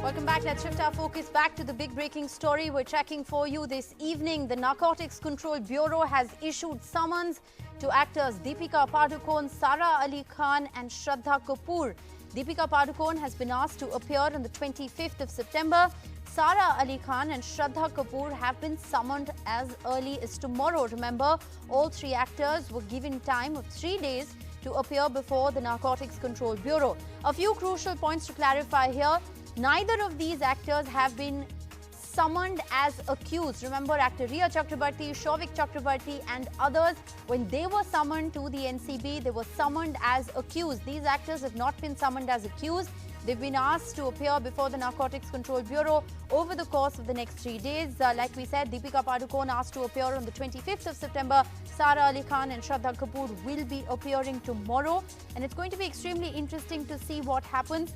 Welcome back. Let's shift our focus back to the big breaking story we're checking for you this evening. The Narcotics Control Bureau has issued summons to actors Deepika Padukone, Sara Ali Khan and Shraddha Kapoor. Deepika Padukone has been asked to appear on the 25th of September. Sara Ali Khan and Shraddha Kapoor have been summoned as early as tomorrow. Remember, all three actors were given time of 3 days to appear before the Narcotics Control Bureau. A few crucial points to clarify here. Neither of these actors have been summoned as accused. Remember, actor Rhea Chakrabarti, Souvik Chakrabarti and others, when they were summoned to the NCB, they were summoned as accused. These actors have not been summoned as accused. They've been asked to appear before the Narcotics Control Bureau over the course of the next 3 days. Like we said, Deepika Padukone asked to appear on the 25th of September. Sara Ali Khan and Shraddha Kapoor will be appearing tomorrow. And it's going to be extremely interesting to see what happens.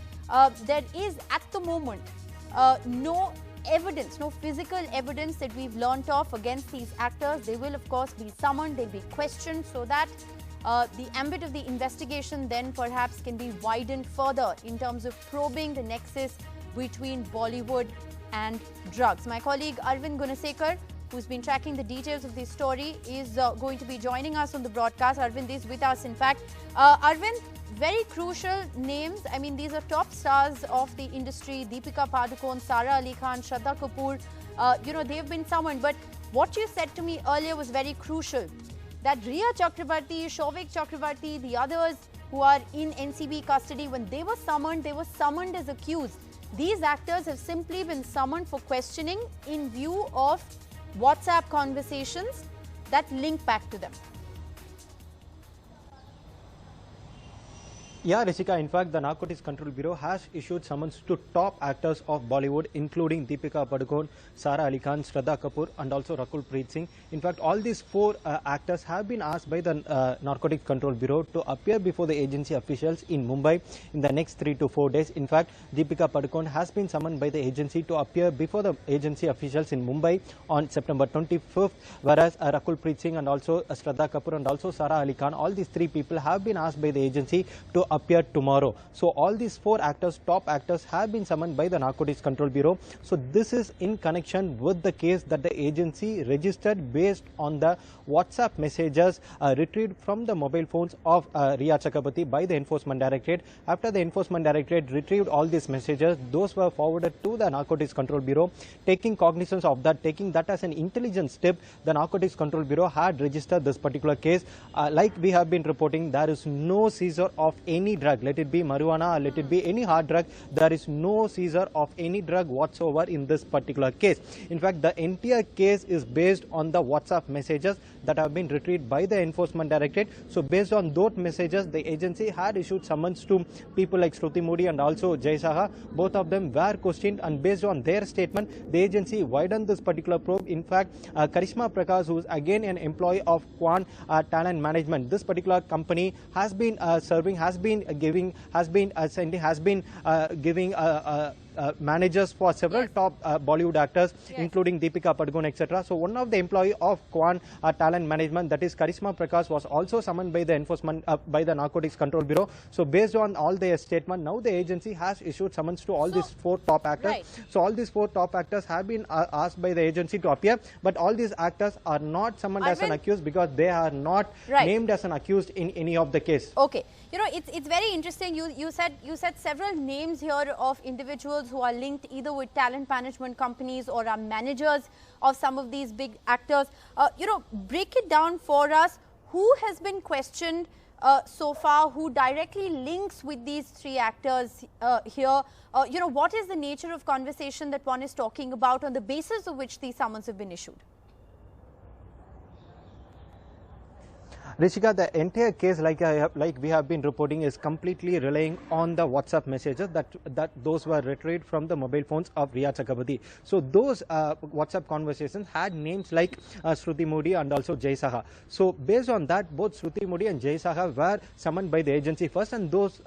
There is, at the moment, no evidence, no physical evidence that we've learnt of against these actors. They will, of course, be summoned. They'll be questioned so that the ambit of the investigation then perhaps can be widened further in terms of probing the nexus between Bollywood and drugs. My colleague Arvind Gunasekar, who's been tracking the details of this story, is going to be joining us on the broadcast. Arvind is with us, in fact. Arvind, very crucial names. I mean, these are top stars of the industry. Deepika Padukone, Sara Ali Khan, Shraddha Kapoor, they've been summoned. But what you said to me earlier was very crucial. That Rhea Chakrabarti, Souvik Chakrabarti, the others who are in NCB custody, when they were summoned as accused. These actors have simply been summoned for questioning in view of WhatsApp conversations that link back to them. Yeah, Rishika, in fact, the Narcotics Control Bureau has issued summons to top actors of Bollywood, including Deepika Padukone, Sara Ali Khan, Shraddha Kapoor and also Rakul Preet Singh. In fact, all these four actors have been asked by the Narcotics Control Bureau to appear before the agency officials in Mumbai in the next 3 to 4 days. In fact, Deepika Padukone has been summoned by the agency to appear before the agency officials in Mumbai on September 25th, whereas Rakul Preet Singh and also Shraddha Kapoor and also Sara Ali Khan, all these three people have been asked by the agency to appear tomorrow. So all these four actors, top actors, have been summoned by the Narcotics Control Bureau. So this is in connection with the case that the agency registered based on the WhatsApp messages retrieved from the mobile phones of Rhea Chakrabarti by the Enforcement Directorate. After the Enforcement Directorate retrieved all these messages, those were forwarded to the Narcotics Control Bureau. Taking cognizance of that, taking that as an intelligence step, the Narcotics Control Bureau had registered this particular case. Like we have been reporting, there is no seizure of any drug, let it be marijuana, let it be any hard drug. There is no seizure of any drug whatsoever in this particular case. In fact, the entire case is based on the WhatsApp messages that have been retrieved by the Enforcement Directorate. So based on those messages, the agency had issued summons to people like Shruti Modi and also Jay Saha. Both of them were questioned, and based on their statement, the agency widened this particular probe. In fact, Karishma Prakash, who is again an employee of Quan Talent Management, this particular company has been giving managers for several top Bollywood actors, including Deepika Padukone, etc. So one of the employee of Quan Talent Management, that is Karishma Prakash, was also summoned by the by the Narcotics Control Bureau. So based on all their statement, now the agency has issued summons to all these four top actors. Right. So all these four top actors have been asked by the agency to appear, but all these actors are not summoned as an accused because they are not named as an accused in any of the case. Okay, you know, it's very interesting. You said several names here of individuals who are linked either with talent management companies or are managers of some of these big actors. Break it down for us. Who has been questioned so far? Who directly links with these three actors here? What is the nature of conversation that one is talking about on the basis of which these summons have been issued? Rishika, the entire case, like we have been reporting, is completely relying on the WhatsApp messages that those were retrieved from the mobile phones of Rhea Chakrabarti. So those WhatsApp conversations had names like Shruti Modi and also Jay Saha. So based on that, both Shruti Modi and Jay Saha were summoned by the agency first, and those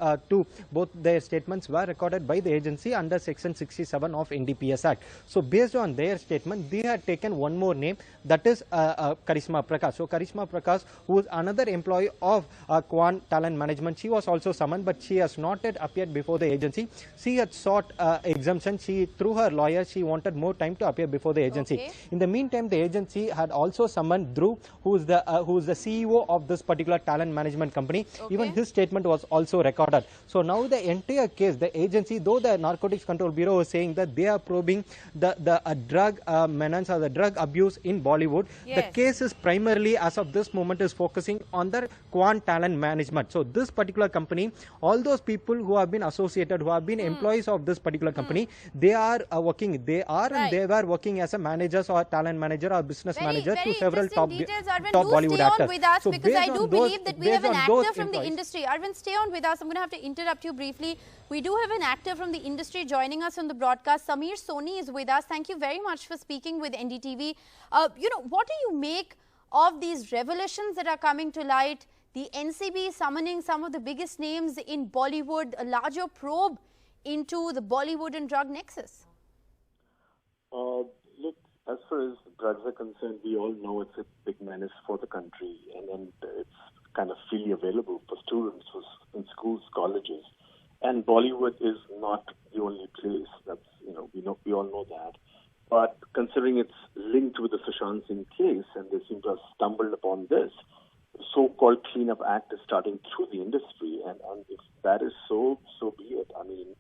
both their statements were recorded by the agency under Section 67 of NDPS Act. So based on their statement, they had taken one more name, that is Karishma Prakash. So Karishma Prakash, who is another employee of Quan Talent Management. She was also summoned, but she has not yet appeared before the agency. She had sought exemption. Through her lawyer, she wanted more time to appear before the agency. Okay. In the meantime, the agency had also summoned Dhruv, who is the CEO of this particular talent management company. Okay. Even his statement was also recorded. So now the entire case, the agency, though the Narcotics Control Bureau is saying that they are probing the drug menace or the drug abuse in Bollywood, the case is primarily, as of this moment, is focusing on the Quan Talent Management. So this particular company, all those people who have been associated, who have been employees of this particular company, they are working. And they were working as a managers or talent manager or business manager to several top Bollywood actors. With us, so because I do believe that we have an actor from the industry. Arvind, stay on with us. I'm going to have to interrupt you briefly. We do have an actor from the industry joining us on the broadcast. Sameer Soni is with us. Thank you very much for speaking with NDTV. What do you make of these revelations that are coming to light? The NCB summoning some of the biggest names in Bollywood, a larger probe into the Bollywood and drug nexus. Look, as far as drugs are concerned, we all know it's a big menace for the country, and it's kind of freely available for students in schools, colleges. And Bollywood is not the only place. We all know that. But considering it's linked with the Sushant Singh case, and they seem to have stumbled upon this, the so-called cleanup act is starting through the industry, and if that is so be it. I mean,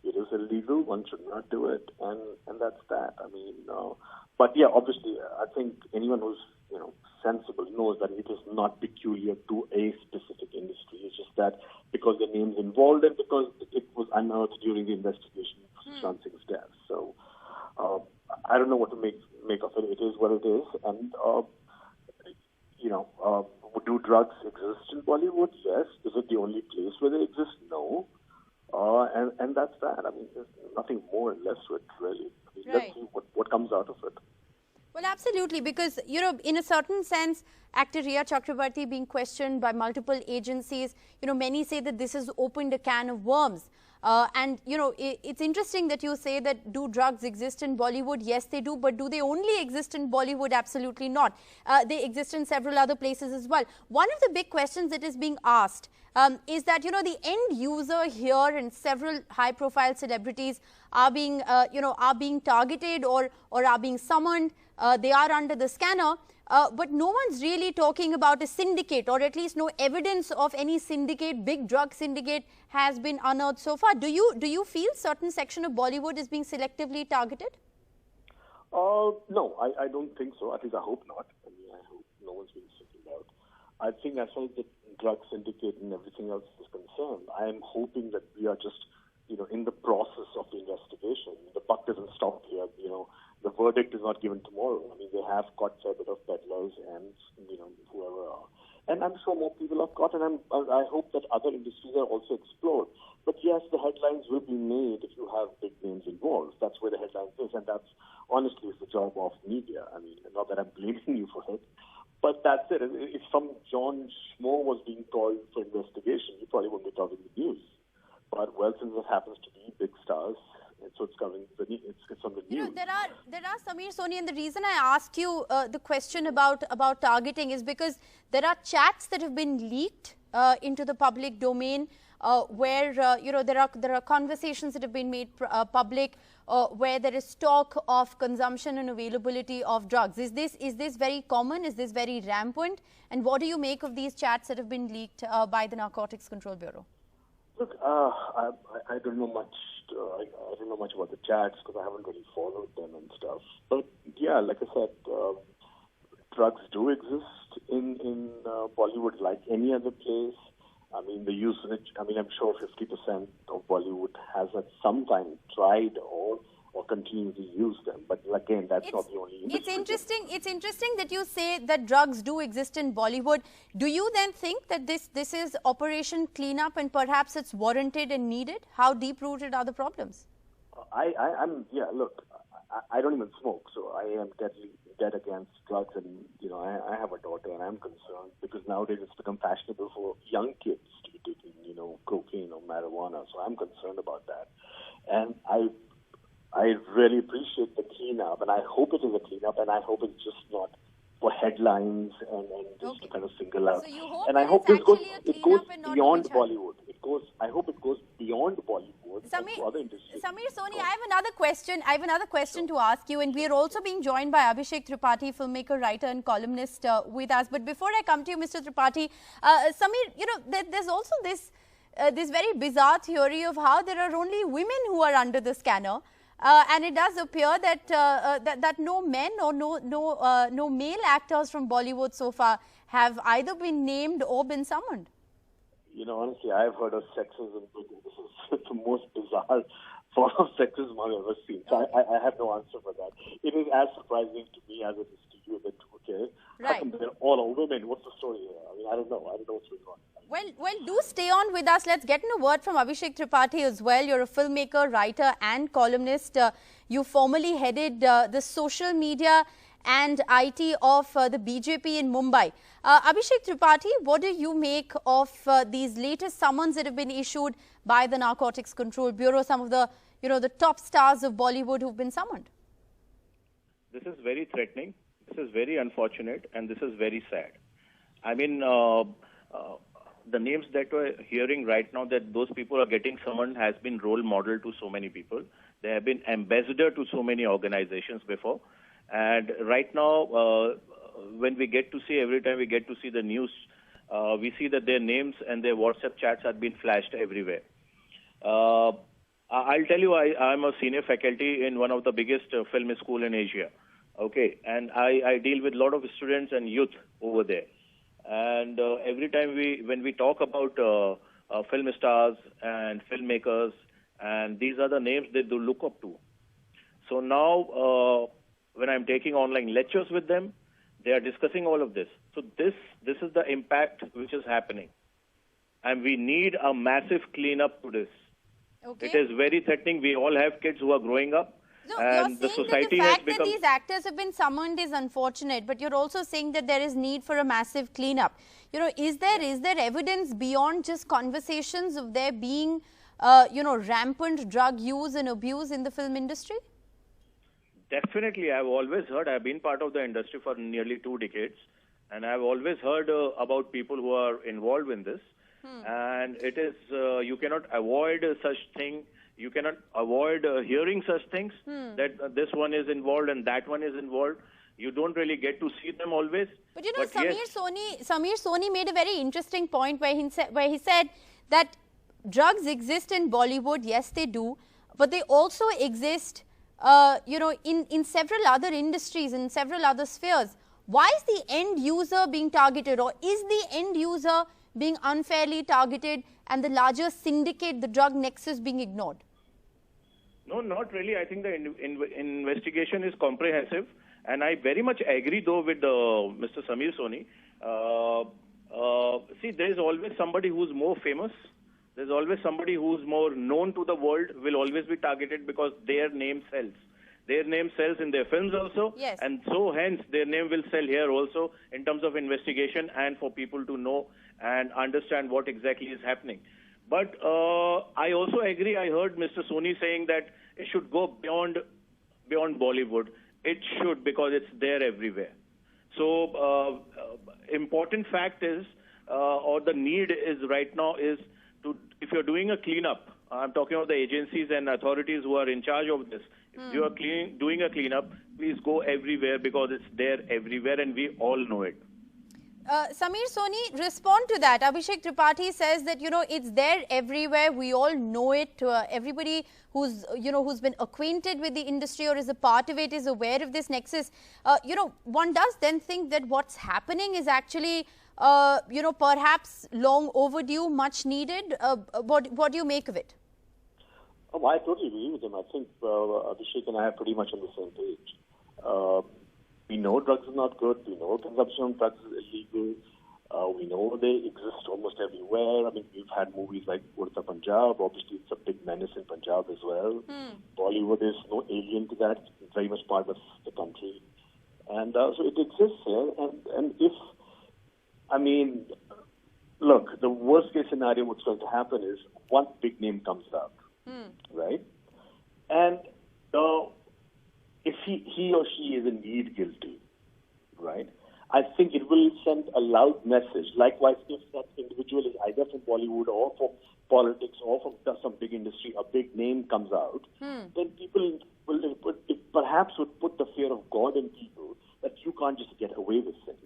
it is illegal. One should not do it, and that's that. I mean, but yeah, obviously, I think anyone who's sensible knows that it is not peculiar to a specific industry. It's just that because the name's involved and because it was unearthed during the investigation of Sushant Singh's death. So I don't know what to make of it. It is what it is, and do drugs exist in Bollywood? Yes. Is it the only place where they exist? No. And that's that. I mean, there's nothing more and less to it, really. I mean, let's see what comes out of it. Well, absolutely, because, in a certain sense, actor Rhea Chakrabarti being questioned by multiple agencies, many say that this has opened a can of worms. It's interesting that you say that do drugs exist in Bollywood? Yes, they do. But do they only exist in Bollywood? Absolutely not. They exist in several other places as well. One of the big questions that is being asked is that, the end user here and several high-profile celebrities are being, targeted or are being summoned. They are under the scanner. But no one's really talking about a syndicate, or at least no evidence of any syndicate, big drug syndicate has been unearthed so far. Do you feel certain section of Bollywood is being selectively targeted? No, I don't think so. At least I hope not. I mean, I hope no one's being singled out. I think as far as the drug syndicate and everything else is concerned, I am hoping that we are just, in the process of the investigation. The buck doesn't stop here. The verdict is not given tomorrow. I mean, they have caught a bit of peddlers and, whoever are. And I'm sure more people have caught, and I hope that other industries are also explored. But yes, the headlines will be made if you have big names involved. That's where the headlines is, and that's honestly is the job of media. I mean, not that I'm blaming you for it, but that's it. If some John Schmo was being called for investigation, you probably wouldn't be covering the news. But well, since it happens to be big stars, so it's covering it's on the news. There are Sameer Soni, and the reason I asked you the question about targeting is because there are chats that have been leaked into the public domain where there are conversations that have been made public where there is talk of consumption and availability of drugs. Is this very common? Is this very rampant? And what do you make of these chats that have been leaked by the Narcotics Control Bureau? Look, I don't know much. I don't know much about the chats because I haven't really followed them and stuff. But yeah, like I said, drugs do exist in Bollywood like any other place. I mean, the usage. I mean, I'm sure 50% of Bollywood has at some time tried or continue to use them. But again, that's not the only industry. It's interesting that you say that drugs do exist in Bollywood. Do you then think that this is Operation Cleanup and perhaps it's warranted and needed? How deep-rooted are the problems? I'm look, I don't even smoke, so I am dead against drugs, and I have a daughter, and I'm concerned because nowadays it's become fashionable for young kids to be taking cocaine or marijuana. So I'm concerned about that, and I really appreciate the cleanup, and I hope it is a cleanup, and I hope it's just not for headlines and just to kind of single out. So you hope and that I hope it's this goes, actually a it goes cleanup and not beyond a challenge. Bollywood. I hope it goes beyond Bollywood and to other industries. Samir Soni, I have another question to ask you, and we are also being joined by Abhishek Tripathi, filmmaker, writer, and columnist with us. But before I come to you, Mr. Tripathi, Samir, there's also this very bizarre theory of how there are only women who are under the scanner. And it does appear that that no men or no male actors from Bollywood so far have either been named or been summoned. Honestly, I've heard of sexism, but this is the most bizarre form of sexism I've ever seen. So I have no answer for that. It is as surprising to me as it is to you that, okay, right. How come they're all women? What's the story here? I mean, I don't know. I don't know what's going on. Well, do stay on with us. Let's get in a word from Abhishek Tripathi as well. You're a filmmaker, writer and columnist. You formerly headed the social media and IT of the BJP in Mumbai. Abhishek Tripathi, what do you make of these latest summons that have been issued by the Narcotics Control Bureau, some of the, the top stars of Bollywood who've been summoned? This is very threatening, this is very unfortunate, and this is very sad. I mean, the names that we're hearing right now, that those people are getting summoned, has been role model to so many people. They have been ambassador to so many organizations before. And right now, when we get to see, every time we get to see the news, we see that their names and their WhatsApp chats are being flashed everywhere. I'll tell you, I'm a senior faculty in one of the biggest film school in Asia. Okay, and I deal with a lot of students and youth over there. And every time when we talk about film stars and filmmakers, and these are the names they do look up to. So now, when I'm taking online lectures with them, they are discussing all of this. So this is the impact which is happening. And we need a massive cleanup to this. Okay. It is very threatening. We all have kids who are growing up. No, and you're the saying society that the has fact become... that these actors have been summoned is unfortunate, but you're also saying that there is need for a massive cleanup. Is there evidence beyond just conversations of there being, rampant drug use and abuse in the film industry? Definitely. I've always heard. I've been part of the industry for nearly 2 decades, and I've always heard about people who are involved in this. And it is, you cannot avoid such thing. You cannot avoid hearing such things, that this one is involved and that one is involved. You don't really get to see them always. But Samir Soni made a very interesting point where he said that drugs exist in Bollywood. Yes, they do, but they also exist, in several other industries, in several other spheres. Why is the end user being targeted, or is the end user being unfairly targeted and the larger syndicate, the drug nexus, being ignored? No, not really. I think the investigation is comprehensive, and I very much agree, though, with Mr. Samir Soni. See, there is always somebody who's more famous. There's always somebody who's more known to the world will always be targeted because their name sells. Their name sells in their films also, yes. And so hence their name will sell here also in terms of investigation and for people to know and understand what exactly is happening. But I also agree. I heard Mr. Soni saying that it should go beyond Bollywood. It should, because it's there everywhere. So important fact is, or the need is right now is to, if you're doing a cleanup, I'm talking about the agencies and authorities who are in charge of this. If you are doing a cleanup, please go everywhere, because it's there everywhere and we all know it. Samir Soni, respond to that. Abhishek Tripathi says that, it's there everywhere. We all know it. Everybody who's been acquainted with the industry or is a part of it is aware of this nexus. One does then think that what's happening is actually, perhaps long overdue, much needed. What do you make of it? Oh, I totally agree with him. I think Abhishek and I are pretty much on the same page. We know drugs are not good. We know consumption of drugs is illegal. We know they exist almost everywhere. I mean, we've had movies like Udta Punjab. Obviously, it's a big menace in Punjab as well. Bollywood is no alien to that. It's very much part of the country. And so it exists here. And if, look, the worst case scenario, what's going to happen is one big name comes up, right? And if he or she is indeed guilty, right, I think it will send a loud message. Likewise, if that individual is either from Bollywood or from politics or from some big industry, a big name comes out, then people perhaps would put the fear of God in people that you can't just get away with things.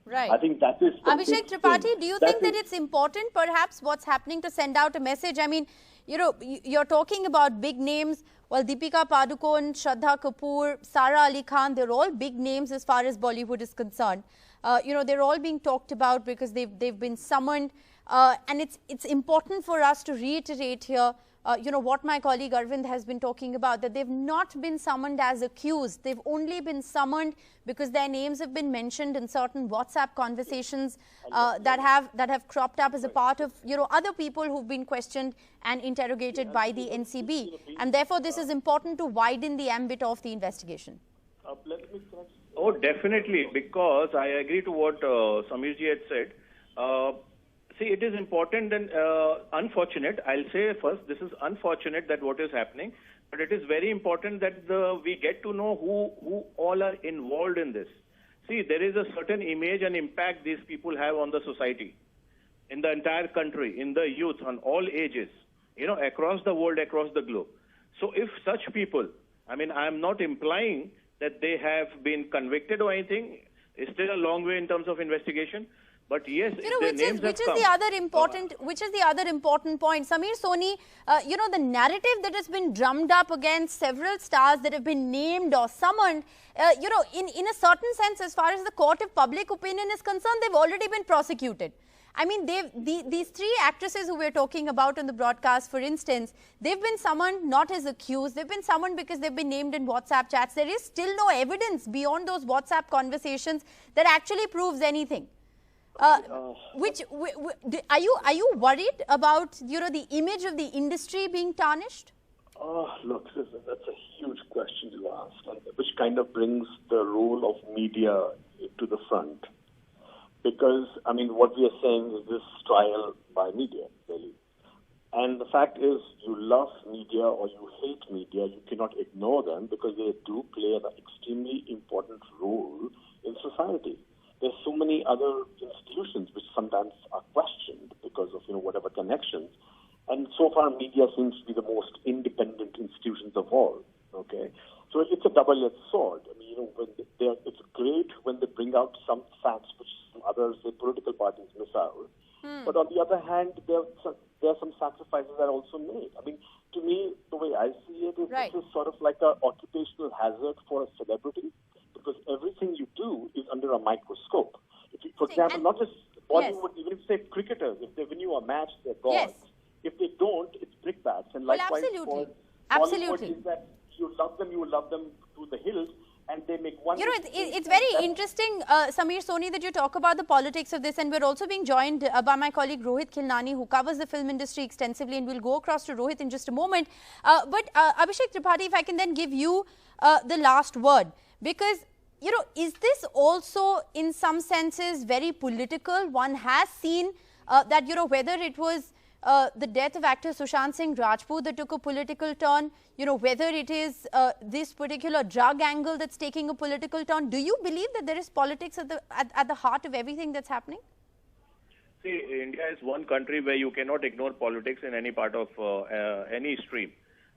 Right. I think that is the Abhishek big Tripathi, thing. do you think that it's important, perhaps, what's happening to send out a message? I mean, you know, you're talking about big names. Well, Deepika Padukone, Shraddha Kapoor, Sara Ali Khan, they're all big names as far as Bollywood is concerned. You know, they're all being talked about because they've been summoned. And it's important for us to reiterate here, you know, what my colleague Arvind has been talking about, that they've not been summoned as accused. They've only been summoned because their names have been mentioned in certain WhatsApp conversations that have cropped up as a part of, you know, other people who've been questioned and interrogated by the NCB. And therefore, this is important to widen the ambit of the investigation. Oh, definitely, because I agree to what Sameerji had said. See, it is important and unfortunate. I'll say first, this is unfortunate that what is happening, but it is very important that we get to know who all are involved in this. See, there is a certain image and impact these people have on the society, in the entire country, in the youth, on all ages, you know, across the world, across the globe. So if such people, I mean, I'm not implying that they have been convicted or anything. It's still a long way in terms of investigation. But yes, you know, which is the other important point, Sameer Soni. You know, the narrative that has been drummed up against several stars that have been named or summoned. You know, in a certain sense, as far as the court of public opinion is concerned, they've already been prosecuted. I mean, these three actresses who we're talking about in the broadcast, for instance, they've been summoned not as accused. They've been summoned because they've been named in WhatsApp chats. There is still no evidence beyond those WhatsApp conversations that actually proves anything. Are you worried about, you know, the image of the industry being tarnished? Look, that's a huge question to ask, which kind of brings the role of media to the front. Because, I mean, what we are saying is this trial by media, really. And the fact is, you love media or you hate media, you cannot ignore them because they do play an extremely important role in society. There's so many other institutions which sometimes are questioned because of, you know, whatever connections. And so far, media seems to be the most independent institutions of all, okay? So it's a double-edged sword. I mean, you know, it's great when they bring out some facts which some other, say, political parties miss out. But on the other hand, there are some sacrifices that are also made. I mean, to me, the way I see it is this is sort of like an occupational hazard for a celebrity because everything you do is under a microscope. If you, for example, not just Bollywood, even if, say, cricketers, if they win you a match, they're gods. If they don't, it's brickbats. And likewise for Bollywood is that you love them to the hills, and they make one. You know, it's very interesting, Sameer Soni, that you talk about the politics of this, and we're also being joined by my colleague Rohit Khilnani, who covers the film industry extensively, and we'll go across to Rohit in just a moment. But Abhishek Tripathi, if I can then give you the last word, because, you know, is this also in some senses very political? One has seen that, you know, whether it was the death of actor Sushant Singh Rajput that took a political turn, you know, whether it is this particular drug angle that's taking a political turn. Do you believe that there is politics at the heart of everything that's happening? See, India is one country where you cannot ignore politics in any part of any stream.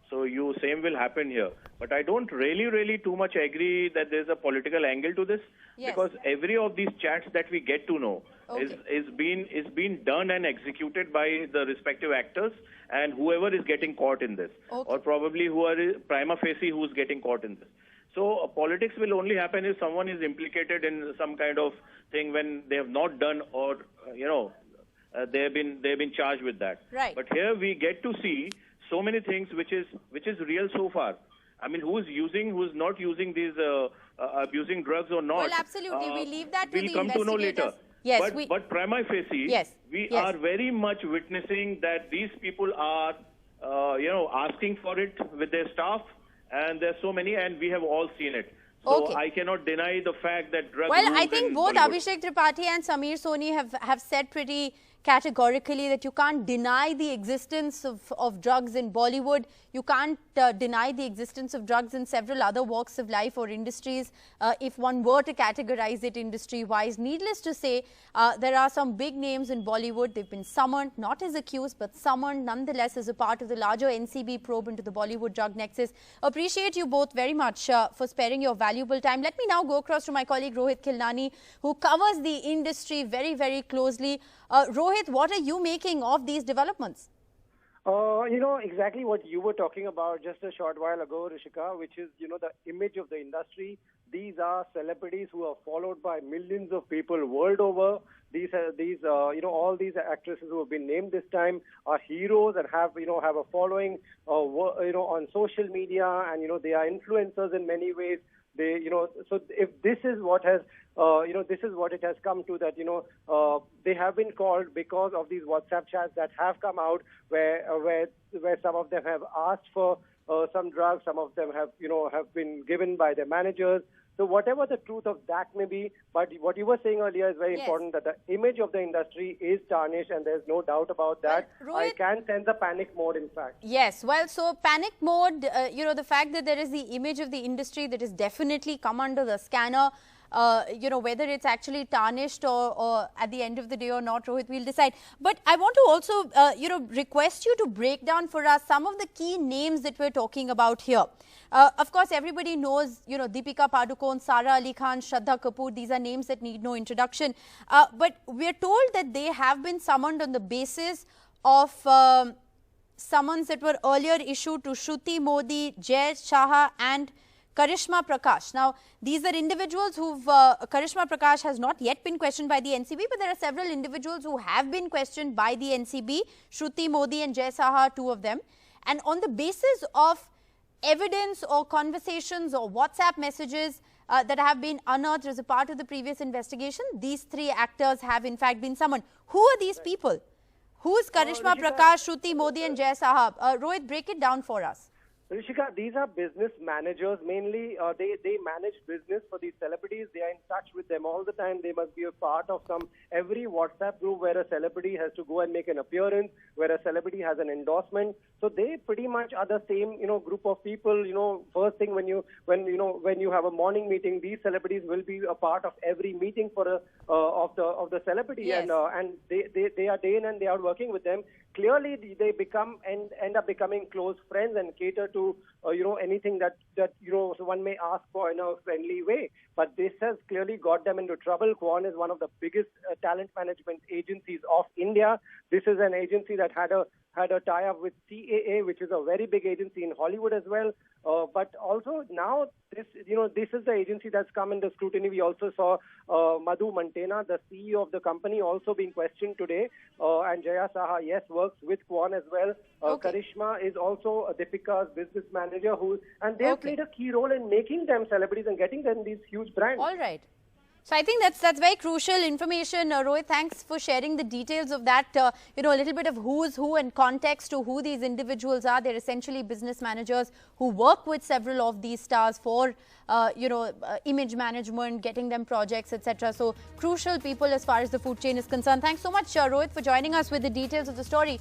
So same will happen here. But I don't really too much agree that there's a political angle to this, because every of these chats that we get to know is being done and executed by the respective actors and whoever is getting caught in this, or probably who are prima facie who's getting caught in this. So politics will only happen if someone is implicated in some kind of thing when they have not done, or you know, they've been charged with that. Right. But here we get to see so many things which is real so far. I mean, who's using, who's not using these abusing drugs or not? Well, absolutely. We leave that to the investigators. We'll come to know later. Yes, but prima facie, we are very much witnessing that these people are, you know, asking for it with their staff, and there's so many, and we have all seen it. So I cannot deny the fact that drugs. Well, I think both Abhishek Tripathi and Sameer Soni have said pretty categorically that you can't deny the existence of drugs in Bollywood. You can't deny the existence of drugs in several other walks of life or industries if one were to categorize it industry-wise. Needless to say, there are some big names in Bollywood. They've been summoned, not as accused, but summoned nonetheless as a part of the larger NCB probe into the Bollywood drug nexus. Appreciate you both very much for sparing your valuable time. Let me now go across to my colleague Rohit Khilnani, who covers the industry very, very closely. Rohit, what are you making of these developments? Exactly what you were talking about just a short while ago, Rishika, which is, the image of the industry. These are celebrities who are followed by millions of people world over. All these actresses who have been named this time are heroes and have a following, on social media, and, they are influencers in many ways. So if this is what has, this is what it has come to, that, they have been called because of these WhatsApp chats that have come out where some of them have asked for some drugs, some of them have been given by their managers. So whatever the truth of that may be, but what you were saying earlier is very important, that the image of the industry is tarnished, and there's no doubt about that. Well, Rohit, I can sense a panic mode, in fact. Yes, well, so panic mode, the fact that there is the image of the industry that has definitely come under the scanner, whether it's actually tarnished or at the end of the day or not, Rohit, we'll decide. But I want to also, request you to break down for us some of the key names that we're talking about here. Of course, everybody knows, Deepika Padukone, Sara Ali Khan, Shraddha Kapoor. These are names that need no introduction. But we're told that they have been summoned on the basis of summons that were earlier issued to Shruti Modi, Jay Shah and Karishma Prakash. Now, these are individuals who've, Karishma Prakash has not yet been questioned by the NCB, but there are several individuals who have been questioned by the NCB, Shruti Modi and Jay Saha, two of them. And on the basis of evidence or conversations or WhatsApp messages that have been unearthed as a part of the previous investigation, these three actors have in fact been summoned. Who are these people? Who is Karishma Prakash, Shruti Modi and Jay Saha? Rohit, break it down for us. Rishika, these are business managers mainly. They manage business for these celebrities. They are in touch with them all the time. They must be a part of every WhatsApp group where a celebrity has to go and make an appearance, where a celebrity has an endorsement. So they pretty much are the same, group of people. First thing when you have a morning meeting, these celebrities will be a part of every meeting of the celebrity, yes. And they are day in and day out working with them. Clearly, they become and end up becoming close friends and cater to anything that one may ask for in a friendly way. But this has clearly got them into trouble. Quon is one of the biggest talent management agencies of India. This is an agency that had a tie-up with CAA, which is a very big agency in Hollywood as well. But also now this is the agency that's come in the scrutiny. We also saw Madhu Mantena, the CEO of the company, also being questioned today. And Jaya Saha, yes, works with Quon as well. Okay. Karishma is also Deepika's business manager, and they have played a key role in making them celebrities and getting them these huge brands. All right. So I think that's very crucial information. Rohit, thanks for sharing the details of that, a little bit of who's who and context to who these individuals are. They're essentially business managers who work with several of these stars for, image management, getting them projects, etc. So crucial people as far as the food chain is concerned. Thanks so much, Rohit, for joining us with the details of the story.